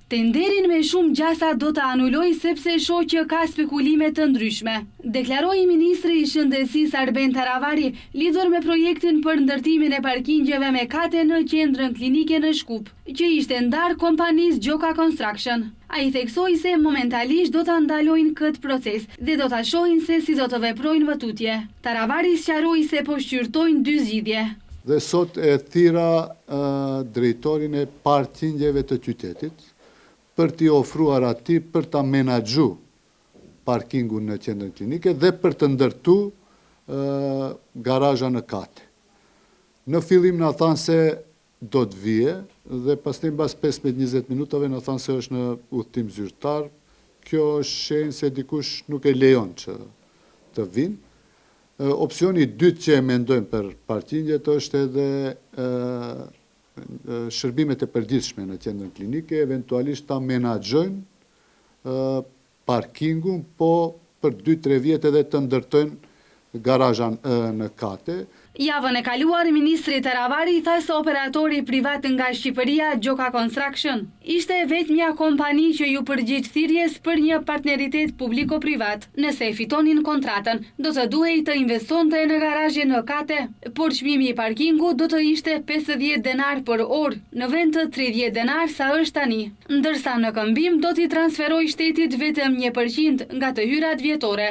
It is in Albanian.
Tenderin me shumë gjasa do të anuloj sepse shoh që ka spekulime të ndryshme. Deklaroi ministri i Shëndetësisë Arben Taravari lidhur me projektin për ndërtimin e parkingjeve me kate në qendrën klinike në Shkup, që ishte ndar kompanisë Gjoka Construction. Ai theksoi se momentalisht do ta ndalojnë këtë proces dhe do ta shohin se si do të veprojnë më tutje. Taravari sqaroi se po shqyrtojnë 2 zgjidhje. Dhe sot e thira drejtorin e parkingjeve të qytetit për t'i ofruar atij për ta menaxhu parkingun në qendrën klinike dhe për të ndërtu garazha në kate. Në fillim na thanë se do të vije dhe pastaj mbas 15-20 minutave na thanë se është në udhtim zyrtar. Kjo është shenjë se dikush nuk e lejon që të vinë. Opsioni i dytë që e mendojmë për parkingjet është edhe shërbimet e përditshme në qendrën klinike, eventualisht ta menaxhojnë parkingun, po për 2-3 vjet edhe të ndërtojnë garazhan në kate. Javën e kaluar, ministri Taravari tha se operatori privat nga Shqipëria, Gjoka Construction, ishte vetmja kompani që ju përgjigj thirrjes për një partneritet publiko-privat. Nëse e fitonin kontratën, do të duhej të investonte në garazhe në kate, por çmimi i parkingut do të ishte 50 denar për orë, në vend të 30 denar sa është tani. Ndërsa në këmbim do t'i transferoj shtetit vetëm 1% nga të hyrat vjetore.